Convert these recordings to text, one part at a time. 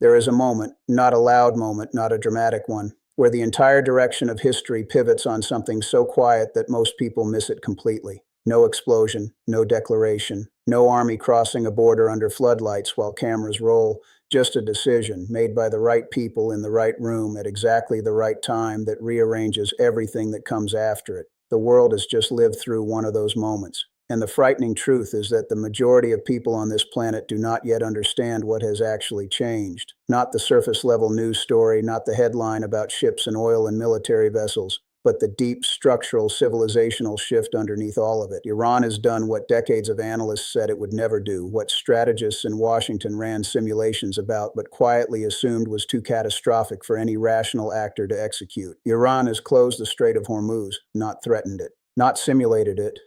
There is a moment, not a loud moment, not a dramatic one, where the entire direction of history pivots on something so quiet that most people miss it completely. No explosion, no declaration, no army crossing a border under floodlights while cameras roll, just a decision made by the right people in the right room at exactly the right time that rearranges everything that comes after it. The world has just lived through one of those moments. And the frightening truth is that the majority of people on this planet do not yet understand what has actually changed. Not the surface level news story, not the headline about ships and oil and military vessels, but the deep structural civilizational shift underneath all of it. Iran has done what decades of analysts said it would never do, what strategists in Washington ran simulations about but quietly assumed was too catastrophic for any rational actor to execute. Iran has closed the Strait of Hormuz, not threatened it, not simulated it,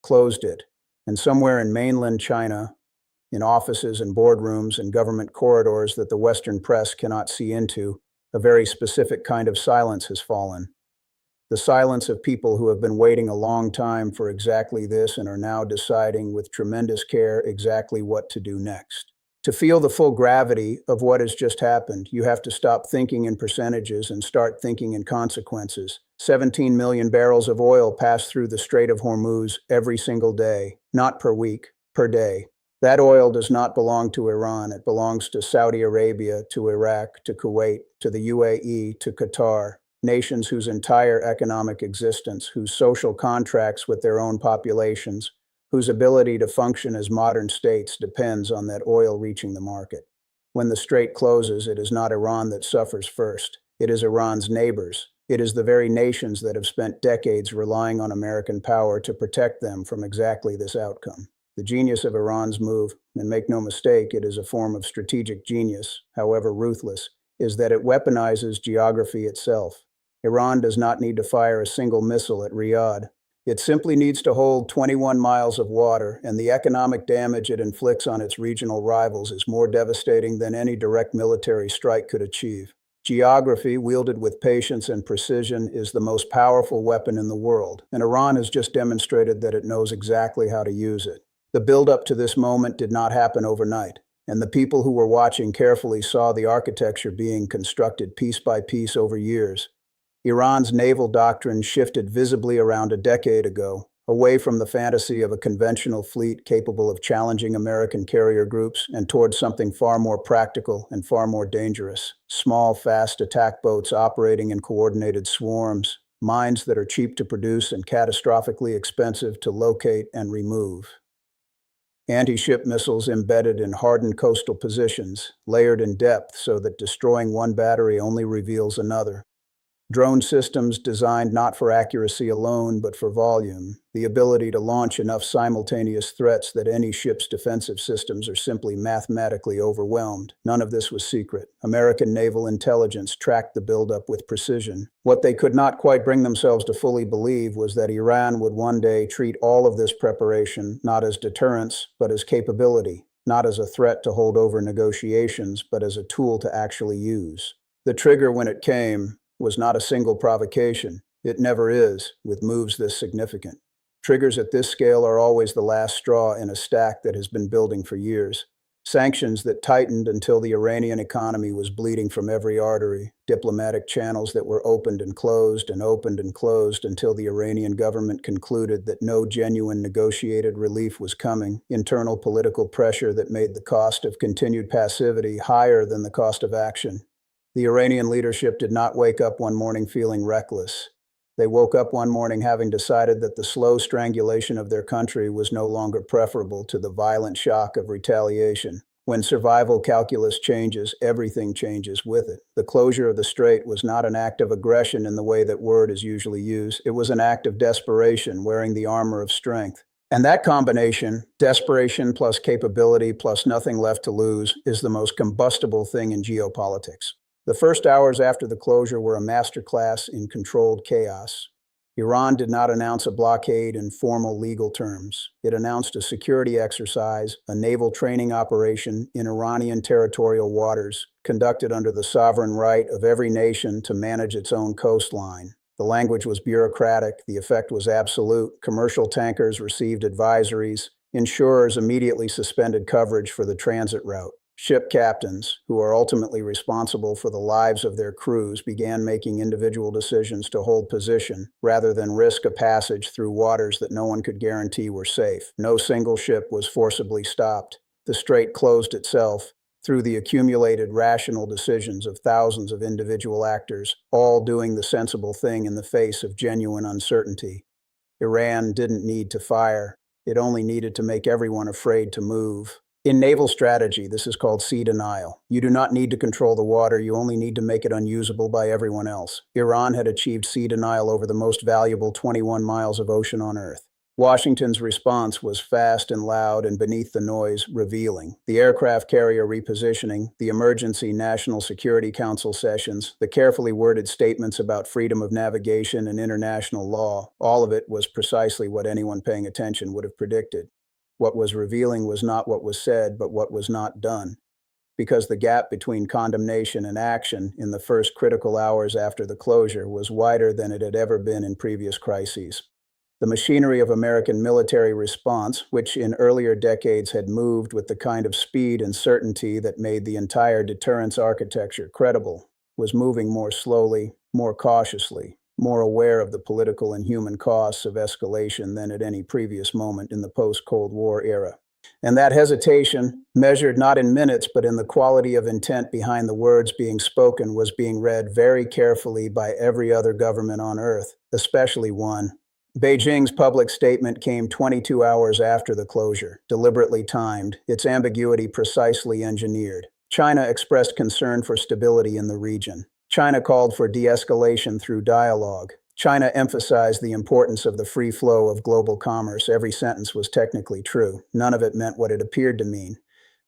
closed it. And somewhere in mainland China, in offices and boardrooms and government corridors that the Western press cannot see into, a very specific kind of silence has fallen. The silence of people who have been waiting a long time for exactly this and are now deciding with tremendous care exactly what to do next. To feel the full gravity of what has just happened, you have to stop thinking in percentages and start thinking in consequences. 17 million barrels of oil pass through the Strait of Hormuz every single day, not per week, per day. That oil does not belong to Iran. It belongs to Saudi Arabia, to Iraq, to Kuwait, to the UAE, to Qatar. Nations whose entire economic existence, whose social contracts with their own populations, whose ability to function as modern states depends on that oil reaching the market. When the strait closes, it is not Iran that suffers first. It is Iran's neighbors. It is the very nations that have spent decades relying on American power to protect them from exactly this outcome. The genius of Iran's move, and make no mistake, it is a form of strategic genius, however ruthless, is that it weaponizes geography itself. Iran does not need to fire a single missile at Riyadh. It simply needs to hold 21 miles of water, and the economic damage it inflicts on its regional rivals is more devastating than any direct military strike could achieve. Geography, wielded with patience and precision, is the most powerful weapon in the world, and Iran has just demonstrated that it knows exactly how to use it. The build-up to this moment did not happen overnight, and the people who were watching carefully saw the architecture being constructed piece by piece over years. Iran's naval doctrine shifted visibly around a decade ago, away from the fantasy of a conventional fleet capable of challenging American carrier groups and towards something far more practical and far more dangerous. Small, fast attack boats operating in coordinated swarms, mines that are cheap to produce and catastrophically expensive to locate and remove. Anti-ship missiles embedded in hardened coastal positions, layered in depth so that destroying one battery only reveals another. Drone systems designed not for accuracy alone, but for volume, the ability to launch enough simultaneous threats that any ship's defensive systems are simply mathematically overwhelmed. None of this was secret. American naval intelligence tracked the buildup with precision. What they could not quite bring themselves to fully believe was that Iran would one day treat all of this preparation not as deterrence, but as capability, not as a threat to hold over negotiations, but as a tool to actually use. The trigger, when it came, was not a single provocation. It never is, with moves this significant. Triggers at this scale are always the last straw in a stack that has been building for years. Sanctions that tightened until the Iranian economy was bleeding from every artery. Diplomatic channels that were opened and closed until the Iranian government concluded that no genuine negotiated relief was coming. Internal political pressure that made the cost of continued passivity higher than the cost of action. The Iranian leadership did not wake up one morning feeling reckless. They woke up one morning having decided that the slow strangulation of their country was no longer preferable to the violent shock of retaliation. When survival calculus changes, everything changes with it. The closure of the strait was not an act of aggression in the way that word is usually used. It was an act of desperation, wearing the armor of strength. And that combination, desperation plus capability plus nothing left to lose, is the most combustible thing in geopolitics. The first hours after the closure were a masterclass in controlled chaos. Iran did not announce a blockade in formal legal terms. It announced a security exercise, a naval training operation in Iranian territorial waters, conducted under the sovereign right of every nation to manage its own coastline. The language was bureaucratic, the effect was absolute. Commercial tankers received advisories. Insurers immediately suspended coverage for the transit route. Ship captains, who are ultimately responsible for the lives of their crews, began making individual decisions to hold position rather than risk a passage through waters that no one could guarantee were safe. No single ship was forcibly stopped. The strait closed itself through the accumulated rational decisions of thousands of individual actors, all doing the sensible thing in the face of genuine uncertainty. Iran didn't need to fire. It only needed to make everyone afraid to move. In naval strategy, this is called sea denial. You do not need to control the water, you only need to make it unusable by everyone else. Iran had achieved sea denial over the most valuable 21 miles of ocean on Earth. Washington's response was fast and loud and beneath the noise, revealing. The aircraft carrier repositioning, the emergency National Security Council sessions, the carefully worded statements about freedom of navigation and international law, all of it was precisely what anyone paying attention would have predicted. What was revealing was not what was said, but what was not done. Because the gap between condemnation and action in the first critical hours after the closure was wider than it had ever been in previous crises. The machinery of American military response, which in earlier decades had moved with the kind of speed and certainty that made the entire deterrence architecture credible, was moving more slowly, more cautiously, more aware of the political and human costs of escalation than at any previous moment in the post-Cold War era. And that hesitation, measured not in minutes but in the quality of intent behind the words being spoken, was being read very carefully by every other government on Earth, especially one. Beijing's public statement came 22 hours after the closure, deliberately timed, its ambiguity precisely engineered. China expressed concern for stability in the region. China called for de-escalation through dialogue. China emphasized the importance of the free flow of global commerce. Every sentence was technically true. None of it meant what it appeared to mean.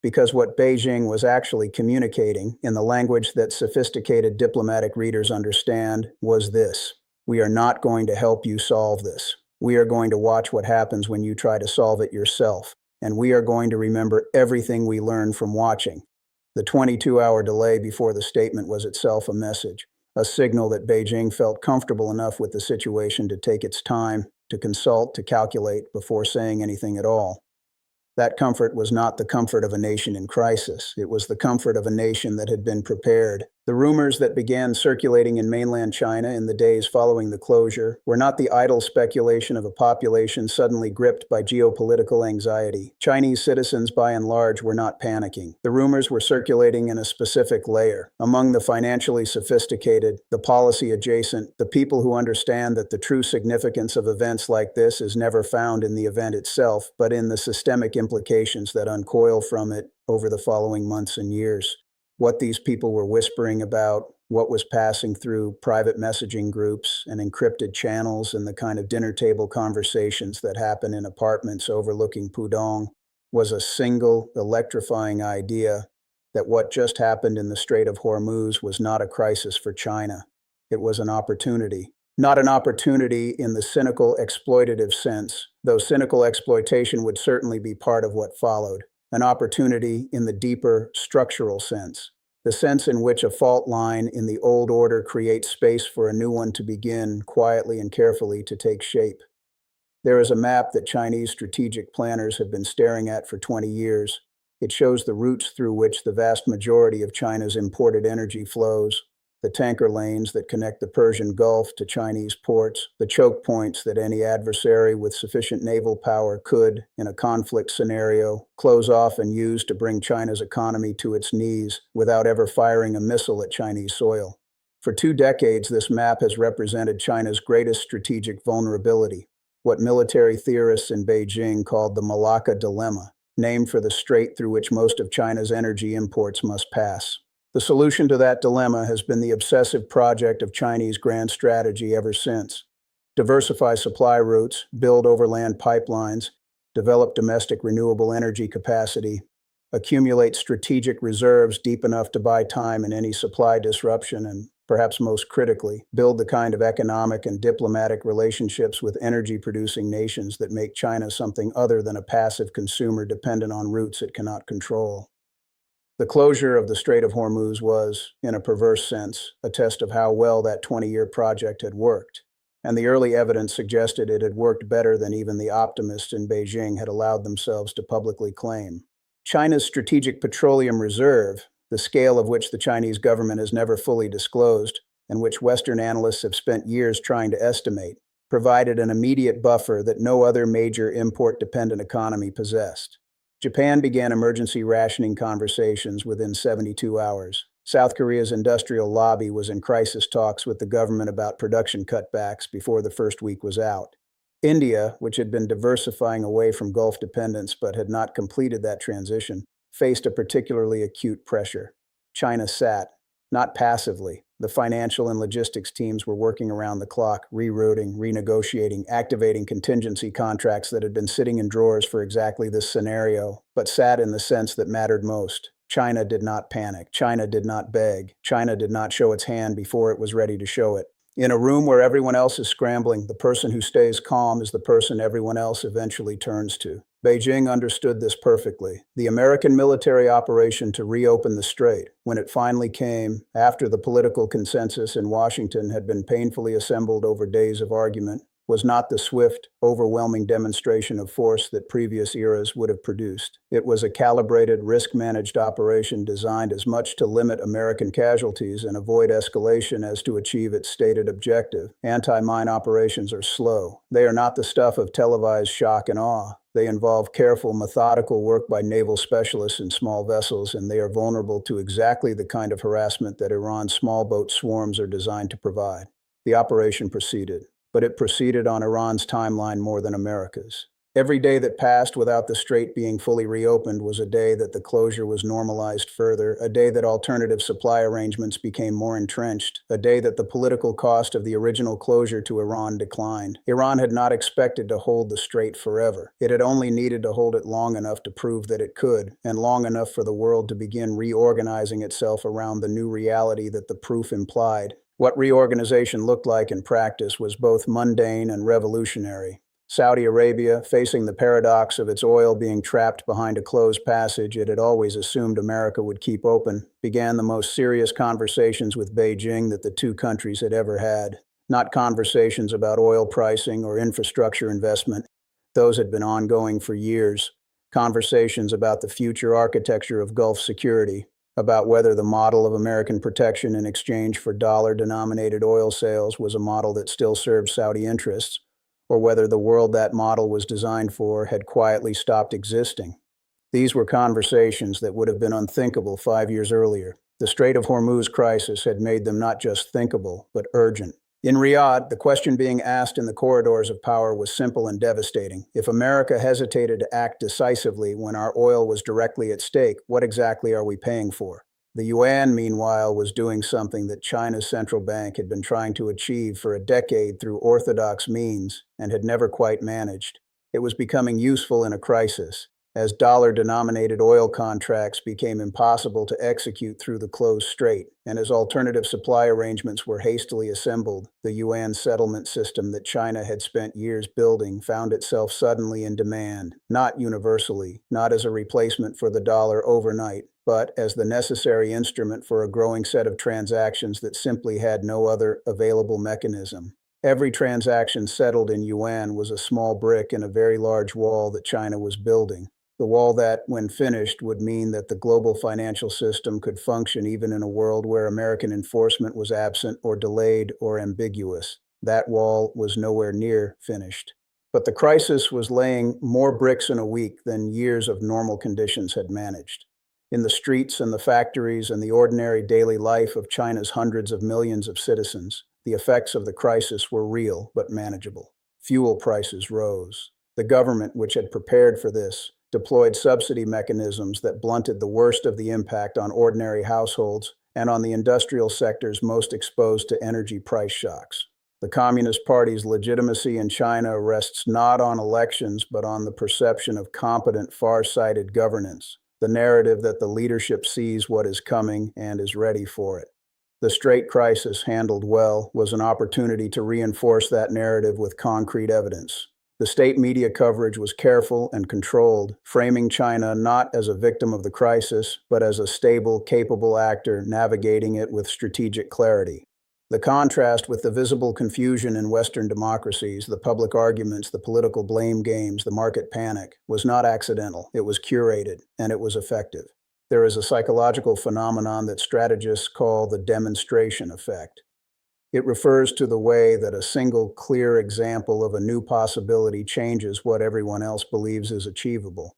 Because what Beijing was actually communicating, in the language that sophisticated diplomatic readers understand, was this: we are not going to help you solve this. We are going to watch what happens when you try to solve it yourself. And we are going to remember everything we learned from watching. The 22-hour delay before the statement was itself a message, a signal that Beijing felt comfortable enough with the situation to take its time, to consult, to calculate before saying anything at all. That comfort was not the comfort of a nation in crisis. It was the comfort of a nation that had been prepared. The rumors that began circulating in mainland China in the days following the closure were not the idle speculation of a population suddenly gripped by geopolitical anxiety. Chinese citizens, by and large, were not panicking. The rumors were circulating in a specific layer. Among the financially sophisticated, the policy adjacent, the people who understand that the true significance of events like this is never found in the event itself, but in the systemic implications that uncoil from it over the following months and years. What these people were whispering about, what was passing through private messaging groups and encrypted channels, and the kind of dinner table conversations that happen in apartments overlooking Pudong, was a single, electrifying idea that what just happened in the Strait of Hormuz was not a crisis for China. It was an opportunity. Not an opportunity in the cynical, exploitative sense, though cynical exploitation would certainly be part of what followed. An opportunity in the deeper, structural sense, the sense in which a fault line in the old order creates space for a new one to begin, quietly and carefully to take shape. There is a map that Chinese strategic planners have been staring at for 20 years. It shows the routes through which the vast majority of China's imported energy flows, the tanker lanes that connect the Persian Gulf to Chinese ports, the choke points that any adversary with sufficient naval power could, in a conflict scenario, close off and use to bring China's economy to its knees without ever firing a missile at Chinese soil. For 2 decades, this map has represented China's greatest strategic vulnerability, what military theorists in Beijing called the Malacca Dilemma, named for the strait through which most of China's energy imports must pass. The solution to that dilemma has been the obsessive project of Chinese grand strategy ever since. Diversify supply routes, build overland pipelines, develop domestic renewable energy capacity, accumulate strategic reserves deep enough to buy time in any supply disruption, and, perhaps most critically, build the kind of economic and diplomatic relationships with energy-producing nations that make China something other than a passive consumer dependent on routes it cannot control. The closure of the Strait of Hormuz was, in a perverse sense, a test of how well that 20-year project had worked, and the early evidence suggested it had worked better than even the optimists in Beijing had allowed themselves to publicly claim. China's Strategic Petroleum Reserve, the scale of which the Chinese government has never fully disclosed, and which Western analysts have spent years trying to estimate, provided an immediate buffer that no other major import-dependent economy possessed. Japan began emergency rationing conversations within 72 hours. South Korea's industrial lobby was in crisis talks with the government about production cutbacks before the first week was out. India, which had been diversifying away from Gulf dependence but had not completed that transition, faced a particularly acute pressure. China sat, not passively. The financial and logistics teams were working around the clock, rerouting, renegotiating, activating contingency contracts that had been sitting in drawers for exactly this scenario, but sat in the sense that mattered most. China did not panic. China did not beg. China did not show its hand before it was ready to show it. In a room where everyone else is scrambling, the person who stays calm is the person everyone else eventually turns to. Beijing understood this perfectly. The American military operation to reopen the strait, when it finally came, after the political consensus in Washington had been painfully assembled over days of argument, was not the swift, overwhelming demonstration of force that previous eras would have produced. It was a calibrated, risk-managed operation designed as much to limit American casualties and avoid escalation as to achieve its stated objective. Anti-mine operations are slow. They are not the stuff of televised shock and awe. They involve careful, methodical work by naval specialists in small vessels, and they are vulnerable to exactly the kind of harassment that Iran's small boat swarms are designed to provide. The operation proceeded. But it proceeded on Iran's timeline more than America's. Every day that passed without the strait being fully reopened was a day that the closure was normalized further, a day that alternative supply arrangements became more entrenched, a day that the political cost of the original closure to Iran declined. Iran had not expected to hold the strait forever. It had only needed to hold it long enough to prove that it could, and long enough for the world to begin reorganizing itself around the new reality that the proof implied. What reorganization looked like in practice was both mundane and revolutionary. Saudi Arabia, facing the paradox of its oil being trapped behind a closed passage it had always assumed America would keep open, began the most serious conversations with Beijing that the two countries had ever had. Not conversations about oil pricing or infrastructure investment. Those had been ongoing for years. Conversations about the future architecture of Gulf security, about whether the model of American protection in exchange for dollar-denominated oil sales was a model that still served Saudi interests, or whether the world that model was designed for had quietly stopped existing. These were conversations that would have been unthinkable 5 years earlier. The Strait of Hormuz crisis had made them not just thinkable, but urgent. In Riyadh, the question being asked in the corridors of power was simple and devastating. If America hesitated to act decisively when our oil was directly at stake, what exactly are we paying for? The yuan, meanwhile, was doing something that China's central bank had been trying to achieve for a decade through orthodox means and had never quite managed. It was becoming useful in a crisis. As dollar-denominated oil contracts became impossible to execute through the closed strait, and as alternative supply arrangements were hastily assembled, the yuan settlement system that China had spent years building found itself suddenly in demand, not universally, not as a replacement for the dollar overnight, but as the necessary instrument for a growing set of transactions that simply had no other available mechanism. Every transaction settled in yuan was a small brick in a very large wall that China was building. The wall that, when finished, would mean that the global financial system could function even in a world where American enforcement was absent or delayed or ambiguous. That wall was nowhere near finished. But the crisis was laying more bricks in a week than years of normal conditions had managed. In the streets and the factories and the ordinary daily life of China's hundreds of millions of citizens, the effects of the crisis were real but manageable. Fuel prices rose. The government, which had prepared for this, deployed subsidy mechanisms that blunted the worst of the impact on ordinary households and on the industrial sectors most exposed to energy price shocks. The Communist Party's legitimacy in China rests not on elections but on the perception of competent, far-sighted governance, the narrative that the leadership sees what is coming and is ready for it. The Strait crisis, handled well, was an opportunity to reinforce that narrative with concrete evidence. The state media coverage was careful and controlled, framing China not as a victim of the crisis, but as a stable, capable actor navigating it with strategic clarity. The contrast with the visible confusion in Western democracies, the public arguments, the political blame games, the market panic, was not accidental. It was curated, and it was effective. There is a psychological phenomenon that strategists call the demonstration effect. It refers to the way that a single clear example of a new possibility changes what everyone else believes is achievable.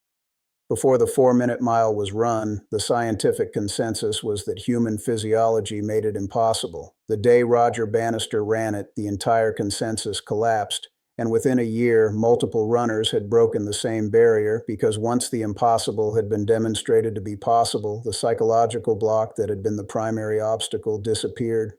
Before the 4-minute mile was run, the scientific consensus was that human physiology made it impossible. The day Roger Bannister ran it, the entire consensus collapsed, and within a year, multiple runners had broken the same barrier because once the impossible had been demonstrated to be possible, the psychological block that had been the primary obstacle disappeared.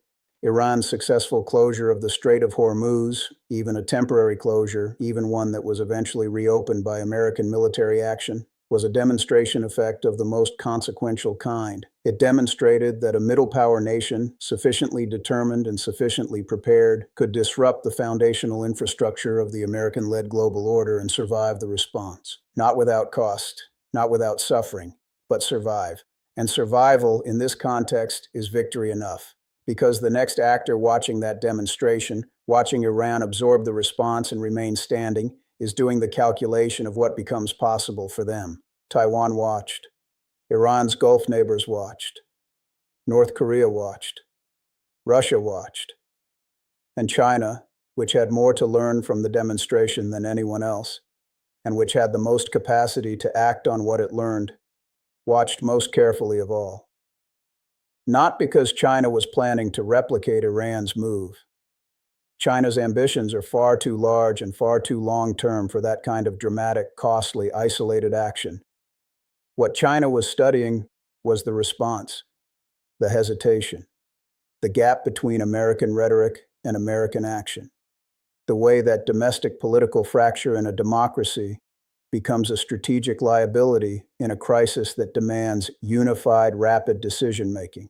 Iran's successful closure of the Strait of Hormuz, even a temporary closure, even one that was eventually reopened by American military action, was a demonstration effect of the most consequential kind. It demonstrated that a middle power nation, sufficiently determined and sufficiently prepared, could disrupt the foundational infrastructure of the American-led global order and survive the response. Not without cost, not without suffering, but survive. And survival, in this context, is victory enough. Because the next actor watching that demonstration, watching Iran absorb the response and remain standing, is doing the calculation of what becomes possible for them. Taiwan watched. Iran's Gulf neighbors watched. North Korea watched. Russia watched. And China, which had more to learn from the demonstration than anyone else, and which had the most capacity to act on what it learned, watched most carefully of all. Not because China was planning to replicate Iran's move. China's ambitions are far too large and far too long-term for that kind of dramatic, costly, isolated action. What China was studying was the response, the hesitation, the gap between American rhetoric and American action, the way that domestic political fracture in a democracy becomes a strategic liability in a crisis that demands unified, rapid decision-making.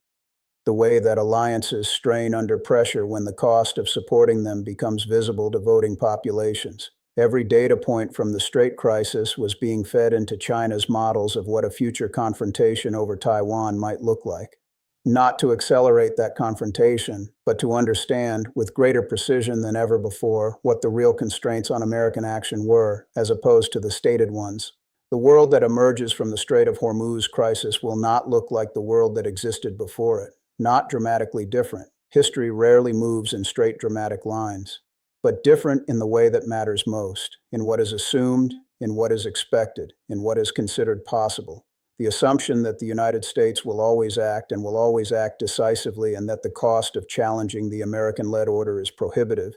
The way that alliances strain under pressure when the cost of supporting them becomes visible to voting populations. Every data point from the Strait crisis was being fed into China's models of what a future confrontation over Taiwan might look like. Not to accelerate that confrontation, but to understand, with greater precision than ever before, what the real constraints on American action were, as opposed to the stated ones. The world that emerges from the Strait of Hormuz crisis will not look like the world that existed before it. Not dramatically different. History rarely moves in straight dramatic lines, but different in the way that matters most, in what is assumed, in what is expected, in what is considered possible. The assumption that the United States will always act and will always act decisively and that the cost of challenging the American-led order is prohibitive,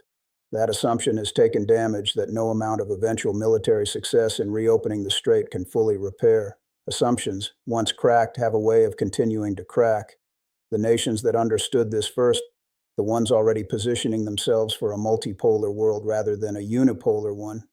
that assumption has taken damage that no amount of eventual military success in reopening the strait can fully repair. Assumptions, once cracked, have a way of continuing to crack. The nations that understood this first, the ones already positioning themselves for a multipolar world rather than a unipolar one,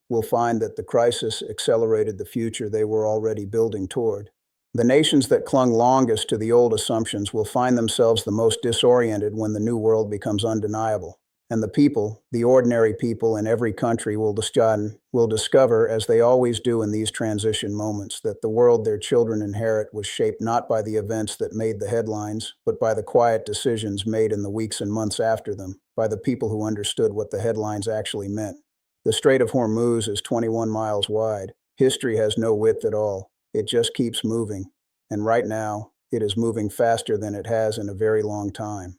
will find that the crisis accelerated the future they were already building toward. The nations that clung longest to the old assumptions will find themselves the most disoriented when the new world becomes undeniable. And the people, the ordinary people in every country will discover, as they always do in these transition moments, that the world their children inherit was shaped not by the events that made the headlines, but by the quiet decisions made in the weeks and months after them, by the people who understood what the headlines actually meant. The Strait of Hormuz is 21 miles wide. History has no width at all. It just keeps moving. And right now, it is moving faster than it has in a very long time.